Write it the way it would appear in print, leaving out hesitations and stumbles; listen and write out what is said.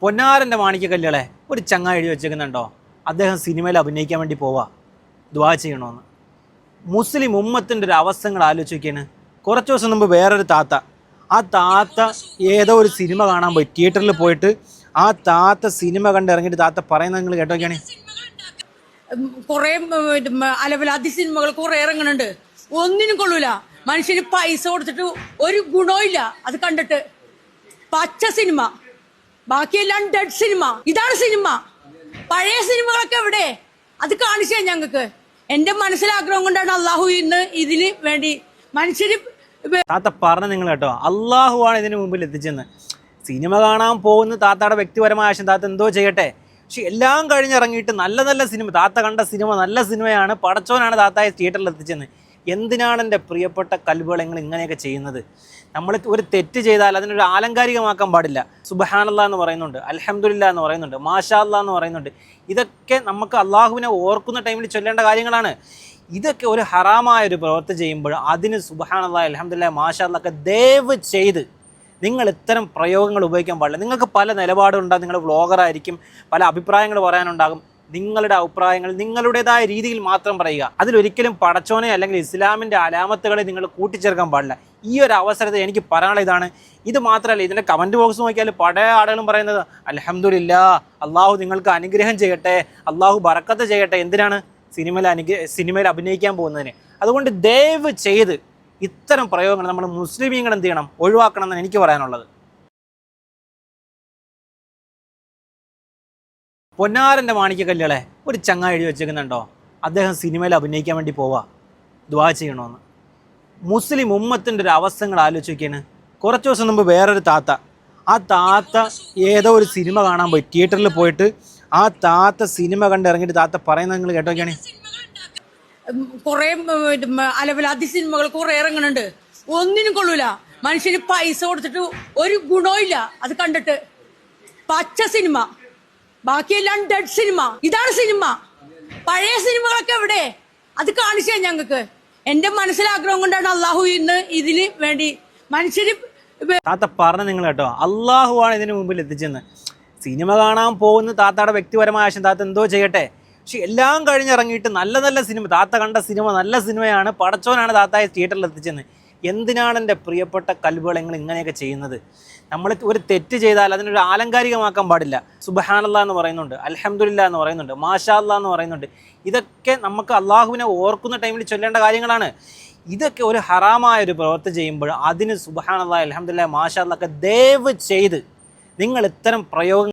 പൊന്നാരൻ്റെ മാണിക്യക്കല്ലുകളെ ഒരു ചങ്ങായി എഴുതി വെച്ചേക്കുന്നുണ്ടോ? അദ്ദേഹം സിനിമയിൽ അഭിനയിക്കാൻ വേണ്ടി പോവാ, ദുആ ചെയ്യണമെന്ന്. മുസ്ലിം ഉമ്മത്തിൻ്റെ ഒരു അവസ്ഥകൾ ആലോചിച്ച് നോക്കിയാണ്. കുറച്ച് ദിവസം മുമ്പ് വേറൊരു താത്ത, ആ താത്ത ഏതോ ഒരു സിനിമ കാണാൻ പോയി, തിയേറ്ററിൽ പോയിട്ട് ആ താത്ത സിനിമ കണ്ട് ഇറങ്ങിയിട്ട് താത്ത പറയുന്നത് നിങ്ങൾ കേട്ടോക്കെയാണ്. കുറെ അലവലാതി സിനിമകൾ കുറെ ഇറങ്ങുന്നുണ്ട്, ഒന്നിനും കൊള്ളൂല. മനുഷ്യന് പൈസ കൊടുത്തിട്ട് ഒരു ഗുണവും ഇല്ല. അത് കണ്ടിട്ട് പച്ച സിനിമ, ബാക്കിയെല്ലാം ഡെഡ് സിനിമ. ഇതാണ് സിനിമ. പഴയ സിനിമകളൊക്കെ എവിടെ? അത് കാണിച്ചു ഞങ്ങൾക്ക്. എന്റെ മനസ്സിലാഗ്രഹം കൊണ്ടാണ് അള്ളാഹു ഇന്ന് ഇതിന് വേണ്ടി മനുഷ്യര് താത്ത പറഞ്ഞ നിങ്ങൾ കേട്ടോ, അള്ളാഹുവാണ് ഇതിന് മുമ്പിൽ എത്തിച്ചെന്ന്. സിനിമ കാണാൻ പോകുന്ന താത്തയുടെ വ്യക്തിപരമായ ആശയം, താത്ത എന്തോ ചെയ്യട്ടെ. പക്ഷെ എല്ലാം കഴിഞ്ഞിറങ്ങിയിട്ട് നല്ല നല്ല സിനിമ, താത്ത കണ്ട സിനിമ നല്ല സിനിമയാണ്, പടച്ചോനാണ് താത്തായ തിയേറ്ററിൽ എത്തിച്ചെന്ന്. എന്തിനാണ് എൻ്റെ പ്രിയപ്പെട്ട കൽബുകൾ നിങ്ങൾ ഇങ്ങനെയൊക്കെ ചെയ്യുന്നത്? നമ്മൾ ഒരു തെറ്റ് ചെയ്താൽ അതിനൊരു ആലങ്കാരികമാക്കാൻ പാടില്ല. സുബ്ഹാനല്ലാഹ് എന്ന് പറയുന്നുണ്ട്, അൽഹംദുലില്ലാഹ് എന്ന് പറയുന്നുണ്ട്, മാഷാ അല്ലാഹ് എന്ന് പറയുന്നുണ്ട്. ഇതൊക്കെ നമുക്ക് അള്ളാഹുവിനെ ഓർക്കുന്ന ടൈമിൽ ചൊല്ലേണ്ട കാര്യങ്ങളാണ്. ഇതൊക്കെ ഒരു ഹറാമായൊരു പ്രവൃത്തി ചെയ്യുമ്പോൾ അതിന് സുബ്ഹാനല്ലാഹ്, അൽഹംദുലില്ലാഹ്, മാഷാ അല്ലാഹ് ഒക്കെ ദയവ് ചെയ്ത് നിങ്ങൾ ഇത്തരം പ്രയോഗങ്ങൾ ഉപയോഗിക്കാൻ പാടില്ല. നിങ്ങൾക്ക് പല നിലപാടുണ്ടാകും, നിങ്ങൾ വ്ളോഗറായിരിക്കും, പല അഭിപ്രായങ്ങൾ പറയാനുണ്ടാകും. നിങ്ങളുടെ അഭിപ്രായങ്ങൾ നിങ്ങളുടേതായ രീതിയിൽ മാത്രം പറയുക. അതിലൊരിക്കലും പടച്ചോനെ അല്ലെങ്കിൽ ഇസ്ലാമിൻ്റെ അലാമത്തുകളെ നിങ്ങൾ കൂട്ടിച്ചേർക്കാൻ പാടില്ല. ഈ ഒരു അവസരത്തിൽ എനിക്ക് പറയാനുള്ള ഇതാണ്. ഇത് മാത്രമല്ല, ഇതിൻ്റെ കമൻറ്റ് ബോക്സ് നോക്കിയാൽ പല ആളുകളും പറയുന്നത് അൽഹംദുലില്ലാഹ്, അള്ളാഹു നിങ്ങൾക്ക് അനുഗ്രഹം ചെയ്യട്ടെ, അള്ളാഹു ബറക്കത്ത് ചെയ്യട്ടെ. എന്തിനാണ്? സിനിമയിൽ അഭിനയിക്കാൻ പോകുന്നതിന്. അതുകൊണ്ട് ദയവ് ചെയ്ത് ഇത്തരം പ്രയോഗങ്ങൾ നമ്മൾ മുസ്ലിമീങ്ങൾ എന്ത് ചെയ്യണം? ഒഴിവാക്കണം എന്നാണ് എനിക്ക് പറയാനുള്ളത്. പൊന്നാരൻ്റെ മാണിക്യക്കല്ലുകളെ ഒരു ചങ്ങായി എഴുതി വെച്ചേക്കുന്നുണ്ടോ? അദ്ദേഹം സിനിമയിൽ അഭിനയിക്കാൻ വേണ്ടി പോവാ, ദുആ ചെയ്യണമെന്ന്. മുസ്ലിം ഉമ്മത്തിൻ്റെ ഒരു അവസ്ഥകൾ ആലോചിച്ച് നോക്കിയാണ്. കുറച്ച് ദിവസം മുമ്പ് വേറൊരു താത്ത, ആ താത്ത ഏതോ ഒരു സിനിമ കാണാൻ പോയി, തിയേറ്ററിൽ പോയിട്ട് ആ താത്ത സിനിമ കണ്ട് ഇറങ്ങിയിട്ട് താത്ത പറയുന്നത് നിങ്ങൾ കേട്ടോക്കെയാണ്. കുറെ അലവലാതി സിനിമകൾ കുറെ ഇറങ്ങുന്നുണ്ട്, ഒന്നിനും കൊള്ളൂല. മനുഷ്യന് പൈസ കൊടുത്തിട്ട് ഒരു ഗുണവും ഇല്ല. അത് കണ്ടിട്ട് പച്ച സിനിമ, ബാക്കിയെല്ലാം ഡെഡ് സിനിമ. ഇതാണ് സിനിമ. പഴയ സിനിമകളൊക്കെ എവിടെ? അത് കാണിച്ചു ഞങ്ങൾക്ക്. എന്റെ മനസ്സിലാഗ്രഹം കൊണ്ടാണ് അള്ളാഹു ഇന്ന് ഇതിന് വേണ്ടി മനുഷ്യര് താത്ത പറഞ്ഞ നിങ്ങൾ കേട്ടോ, അള്ളാഹുവാണ് ഇതിന് മുമ്പിൽ എത്തിച്ചെന്ന്. സിനിമ കാണാൻ പോകുന്ന താത്തയുടെ വ്യക്തിപരമായ ആശയം, താത്ത എന്തോ ചെയ്യട്ടെ. പക്ഷെ എല്ലാം കഴിഞ്ഞിറങ്ങിയിട്ട് നല്ല നല്ല സിനിമ, താത്ത കണ്ട സിനിമ നല്ല സിനിമയാണ്, പടച്ചോനാണ് താത്തായ തിയേറ്ററിൽ എത്തിച്ചെന്ന്. എന്തിനാണ് എൻ്റെ പ്രിയപ്പെട്ട കൽബുകൾ നിങ്ങൾ ഇങ്ങനെയൊക്കെ ചെയ്യുന്നത്? നമ്മൾ ഒരു തെറ്റ് ചെയ്താൽ അതിനൊരു ആലങ്കാരികമാക്കാൻ പാടില്ല. സുബ്ഹാനല്ലാഹ് എന്ന് പറയുന്നുണ്ട്, അൽഹംദുലില്ലാഹ് എന്ന് പറയുന്നുണ്ട്, മാഷാ അല്ലാഹ് എന്ന് പറയുന്നുണ്ട്. ഇതൊക്കെ നമുക്ക് അള്ളാഹുവിനെ ഓർക്കുന്ന ടൈമിൽ ചൊല്ലേണ്ട കാര്യങ്ങളാണ്. ഇതൊക്കെ ഒരു ഹറാമായൊരു പ്രവൃത്തി ചെയ്യുമ്പോൾ അതിന് സുബ്ഹാനല്ലാഹ്, അൽഹംദുലില്ലാഹ്, മാഷാ അല്ലാഹ് ഒക്കെ ദയവ് ചെയ്ത് നിങ്ങൾ ഇത്തരം പ്രയോഗങ്ങൾ